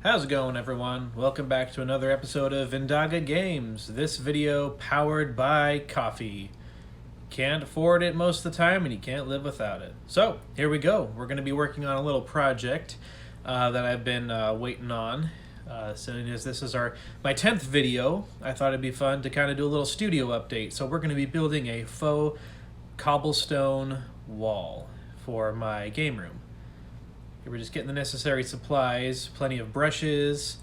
How's it going, everyone? Welcome back to another episode of D&D Games. This video powered by coffee. Can't afford it most of the time and you can't live without it. So here we go. We're going to be working on a little project that I've been waiting on. Seeing as this is my 10th video, I thought it'd be fun to kind of do a little studio update. So we're going to be building a faux cobblestone wall for my game room. We're just getting the necessary supplies, plenty of brushes.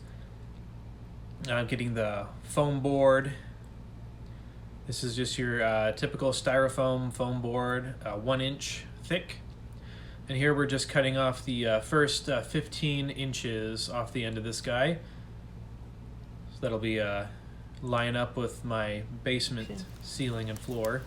I'm getting the foam board. This is just your typical styrofoam foam board, 1 inch thick. And here we're just cutting off the first 15 inches off the end of this guy. So that'll be line up with my basement ceiling and floor.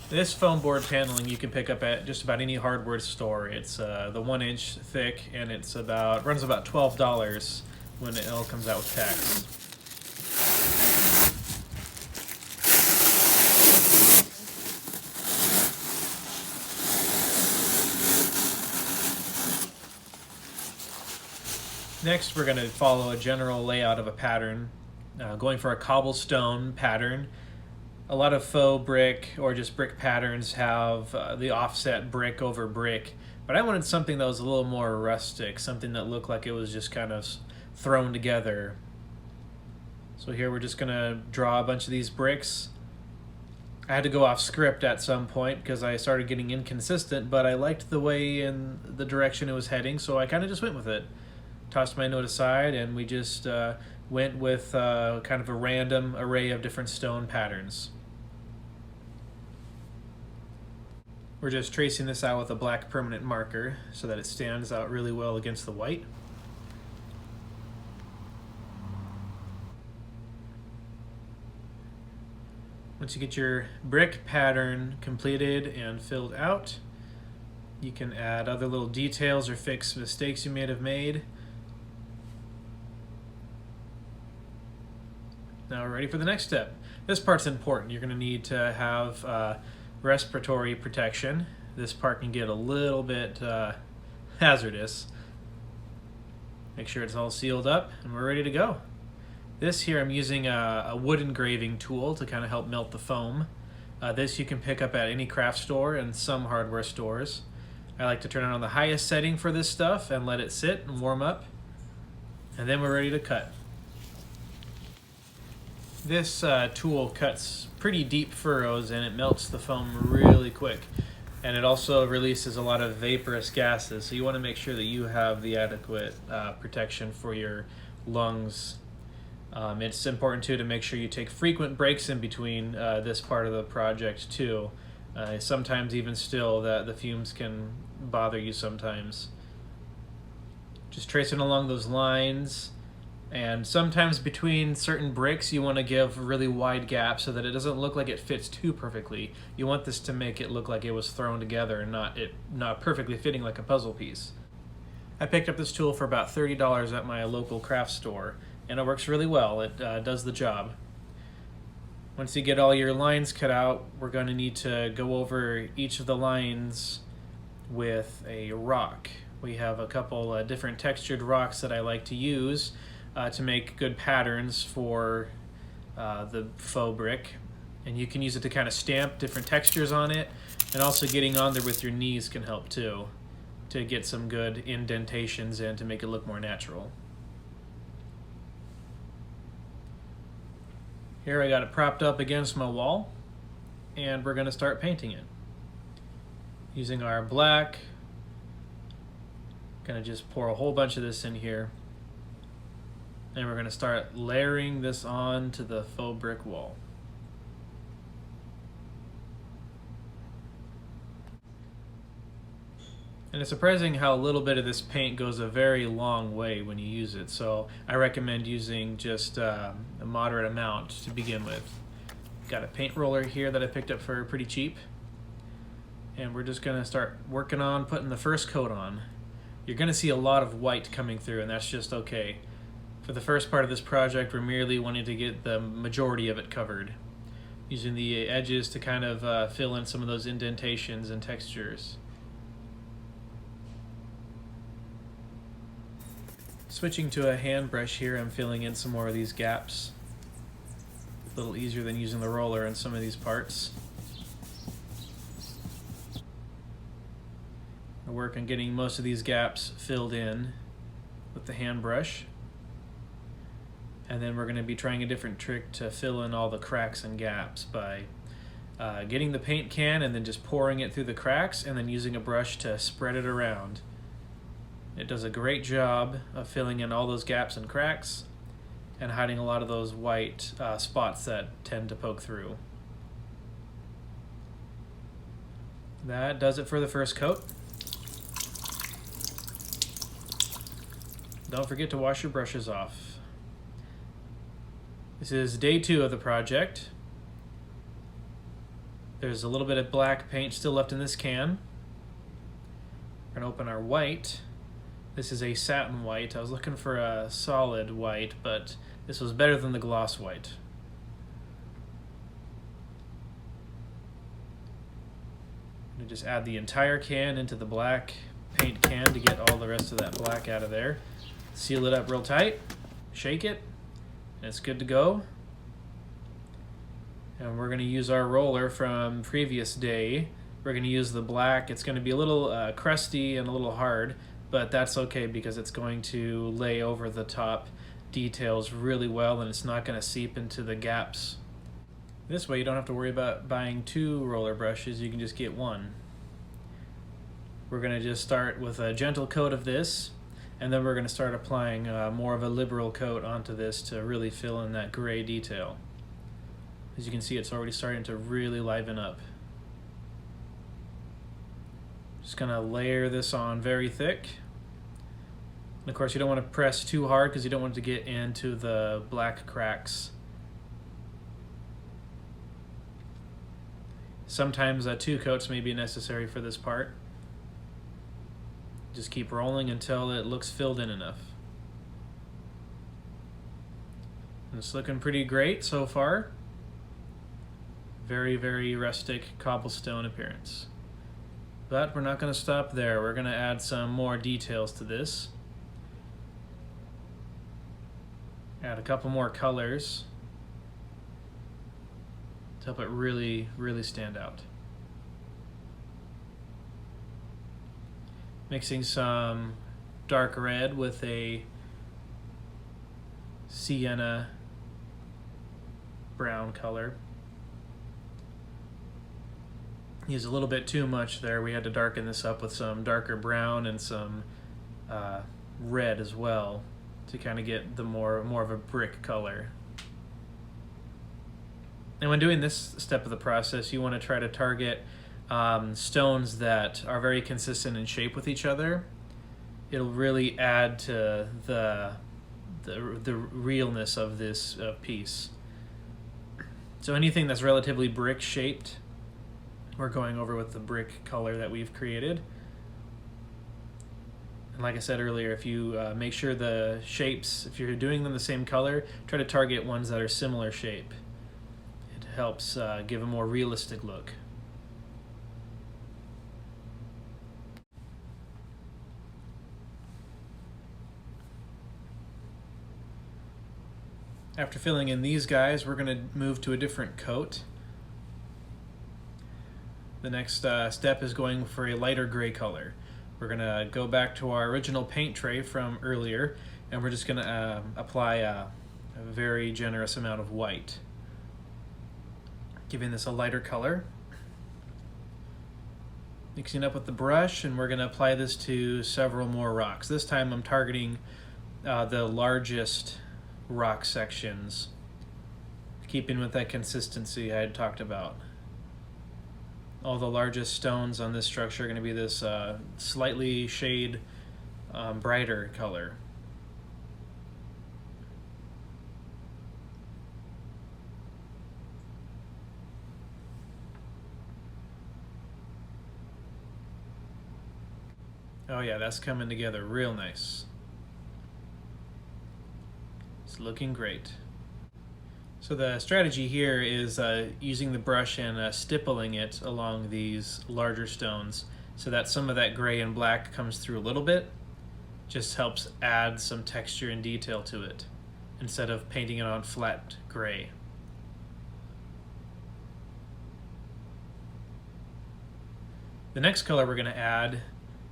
This foam board paneling you can pick up at just about any hardware store. It's the 1 inch thick, and it's runs about $12 when it all comes out with tax. Next, we're going to follow a general layout of a pattern, going for a cobblestone pattern. A lot of faux brick or just brick patterns have the offset brick over brick, but I wanted something that was a little more rustic, something that looked like it was just kind of thrown together. So here we're just going to draw a bunch of these bricks. I had to go off script at some point because I started getting inconsistent, but I liked the way and the direction it was heading, so I kind of just went with it. Tossed my note aside, and we just went with kind of a random array of different stone patterns. We're just tracing this out with a black permanent marker so that it stands out really well against the white. Once you get your brick pattern completed and filled out, you can add other little details or fix mistakes you may have made. Now we're ready for the next step. This part's important. You're going to need to have respiratory protection. This part can get a little bit hazardous. Make sure it's all sealed up and we're ready to go. This here, I'm using a wood engraving tool to kind of help melt the foam. This you can pick up at any craft store and some hardware stores. I like to turn it on the highest setting for this stuff and let it sit and warm up. And then we're ready to cut. This tool cuts pretty deep furrows and it melts the foam really quick, and it also releases a lot of vaporous gases, so you want to make sure that you have the adequate protection for your lungs. It's important too to make sure you take frequent breaks in between this part of the project too. Sometimes even still the fumes can bother you sometimes. Just tracing along those lines. And sometimes between certain bricks you want to give really wide gaps so that it doesn't look like it fits too perfectly. You want this to make it look like it was thrown together and not perfectly fitting like a puzzle piece. I picked up this tool for about $30 at my local craft store, and it works really well. It does the job. Once you get all your lines cut out, we're going to need to go over each of the lines with a rock. We have a couple different textured rocks that I like to use to make good patterns for the faux brick, and you can use it to kind of stamp different textures on it, and also getting on there with your knees can help too, to get some good indentations and to make it look more natural. Here I got it propped up against my wall, and we're going to start painting it using our black. Gonna just pour a whole bunch of this in here. And we're going to start layering this on to the faux brick wall. And it's surprising how a little bit of this paint goes a very long way when you use it. So I recommend using just a moderate amount to begin with. Got a paint roller here that I picked up for pretty cheap. And we're just going to start working on putting the first coat on. You're going to see a lot of white coming through, and that's just okay. For the first part of this project, we're merely wanting to get the majority of it covered, using the edges to kind of fill in some of those indentations and textures. Switching to a hand brush here, I'm filling in some more of these gaps. A little easier than using the roller in some of these parts. I work on getting most of these gaps filled in with the hand brush. And then we're going to be trying a different trick to fill in all the cracks and gaps by getting the paint can and then just pouring it through the cracks and then using a brush to spread it around. It does a great job of filling in all those gaps and cracks and hiding a lot of those white spots that tend to poke through. That does it for the first coat. Don't forget to wash your brushes off. This is day 2 of the project. There's a little bit of black paint still left in this can. We're gonna open our white. This is a satin white. I was looking for a solid white, but this was better than the gloss white. I'm gonna just add the entire can into the black paint can to get all the rest of that black out of there. Seal it up real tight, shake it, and it's good to go. And we're going to use our roller from previous day. We're going to use the black. It's going to be a little crusty and a little hard, but that's okay because it's going to lay over the top details really well and it's not going to seep into the gaps. This way you don't have to worry about buying 2 roller brushes, you can just get 1. We're going to just start with a gentle coat of this, and then we're going to start applying more of a liberal coat onto this to really fill in that gray detail. As you can see, it's already starting to really liven up. Just going to layer this on very thick. And of course, you don't want to press too hard because you don't want it to get into the black cracks. Sometimes 2 coats may be necessary for this part. Just keep rolling until it looks filled in enough. And it's looking pretty great so far. Very, very rustic cobblestone appearance. But we're not going to stop there. We're going to add some more details to this. Add a couple more colors to help it really, really stand out. Mixing some dark red with a sienna brown color. Use a little bit too much there. We had to darken this up with some darker brown and some red as well to kind of get the more of a brick color. And when doing this step of the process, you want to try to target stones that are very consistent in shape with each other. It'll really add to the realness of this piece. So anything that's relatively brick shaped, we're going over with the brick color that we've created. And like I said earlier, if you make sure the shapes, if you're doing them the same color, try to target ones that are similar shape. It helps give a more realistic look. After filling in these guys, we're going to move to a different coat. The next step is going for a lighter gray color. We're going to go back to our original paint tray from earlier, and we're just going to apply a very generous amount of white, giving this a lighter color. Mixing up with the brush, and we're going to apply this to several more rocks. This time I'm targeting the largest rock sections, keeping with that consistency I had talked about. All the largest stones on this structure are going to be this slightly shade brighter color. Oh yeah, that's coming together real nice. looking great. So the strategy here is using the brush and stippling it along these larger stones so that some of that gray and black comes through a little bit. Just helps add some texture and detail to it instead of painting it on flat gray. The next color we're going to add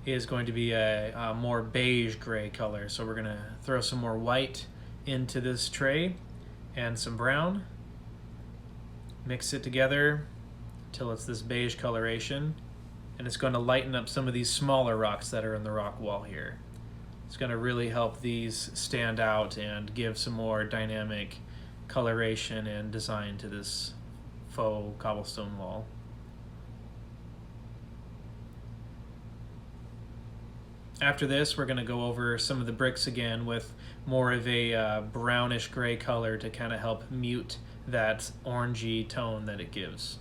is going to be a more beige gray color. So we're going to throw some more white into this tray and some brown. Mix it together until it's this beige coloration, and it's going to lighten up some of these smaller rocks that are in the rock wall here. It's going to really help these stand out and give some more dynamic coloration and design to this faux cobblestone wall. After this, we're going to go over some of the bricks again with more of a brownish gray color to kind of help mute that orangey tone that it gives.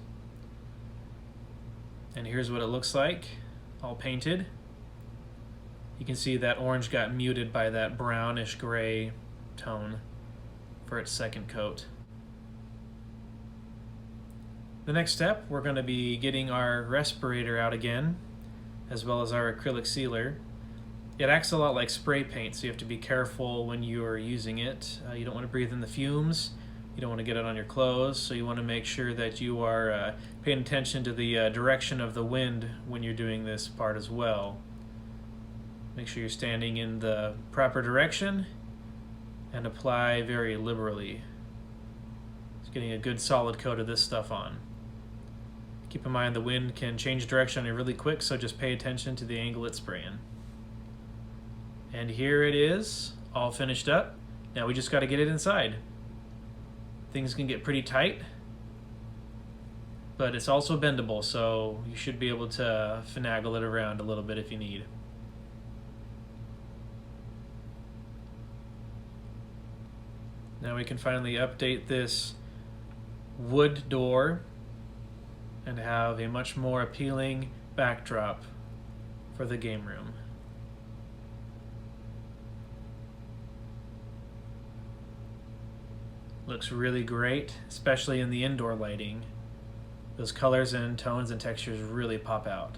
And here's what it looks like, all painted. You can see that orange got muted by that brownish gray tone for its second coat. The next step, we're going to be getting our respirator out again, as well as our acrylic sealer. It acts a lot like spray paint, so you have to be careful when you are using it. You don't want to breathe in the fumes. You don't want to get it on your clothes, so you want to make sure that you are paying attention to the direction of the wind when you're doing this part as well. Make sure you're standing in the proper direction and apply very liberally. Just getting a good solid coat of this stuff on. Keep in mind the wind can change direction on you really quick, so just pay attention to the angle it's spraying. And here it is, all finished up. Now we just got to get it inside. Things can get pretty tight, but it's also bendable, so you should be able to finagle it around a little bit if you need. Now we can finally update this wood door and have a much more appealing backdrop for the game room. Looks really great, especially in the indoor lighting. Those colors and tones and textures really pop out.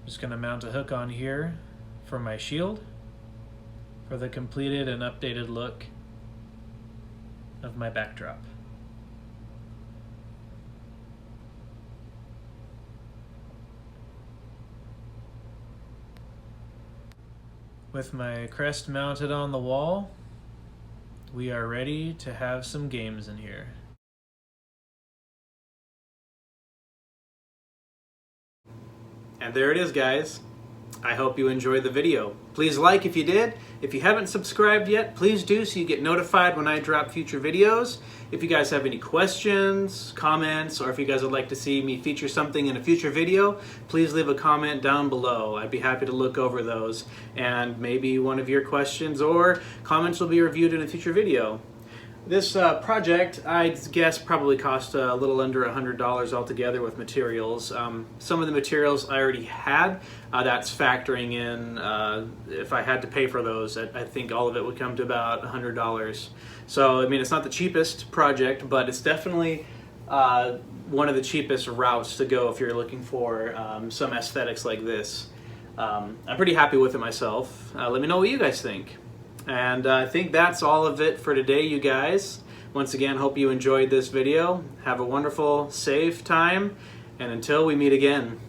Just going to mount a hook on here for my shield for the completed and updated look of my backdrop. With my crest mounted on the wall, we are ready to have some games in here. And there it is, guys. I hope you enjoyed the video. Please like if you did. If you haven't subscribed yet, please do so you get notified when I drop future videos. If you guys have any questions, comments, or if you guys would like to see me feature something in a future video, please leave a comment down below. I'd be happy to look over those, and maybe one of your questions or comments will be reviewed in a future video. This project, I'd guess, probably cost a little under $100 altogether with materials. Some of the materials I already had, that's factoring in, if I had to pay for those, I think all of it would come to about $100. So, I mean, it's not the cheapest project, but it's definitely one of the cheapest routes to go if you're looking for some aesthetics like this. I'm pretty happy with it myself. Let me know what you guys think. And I think that's all of it for today, you guys. Once again, hope you enjoyed this video. Have a wonderful, safe time, and until we meet again.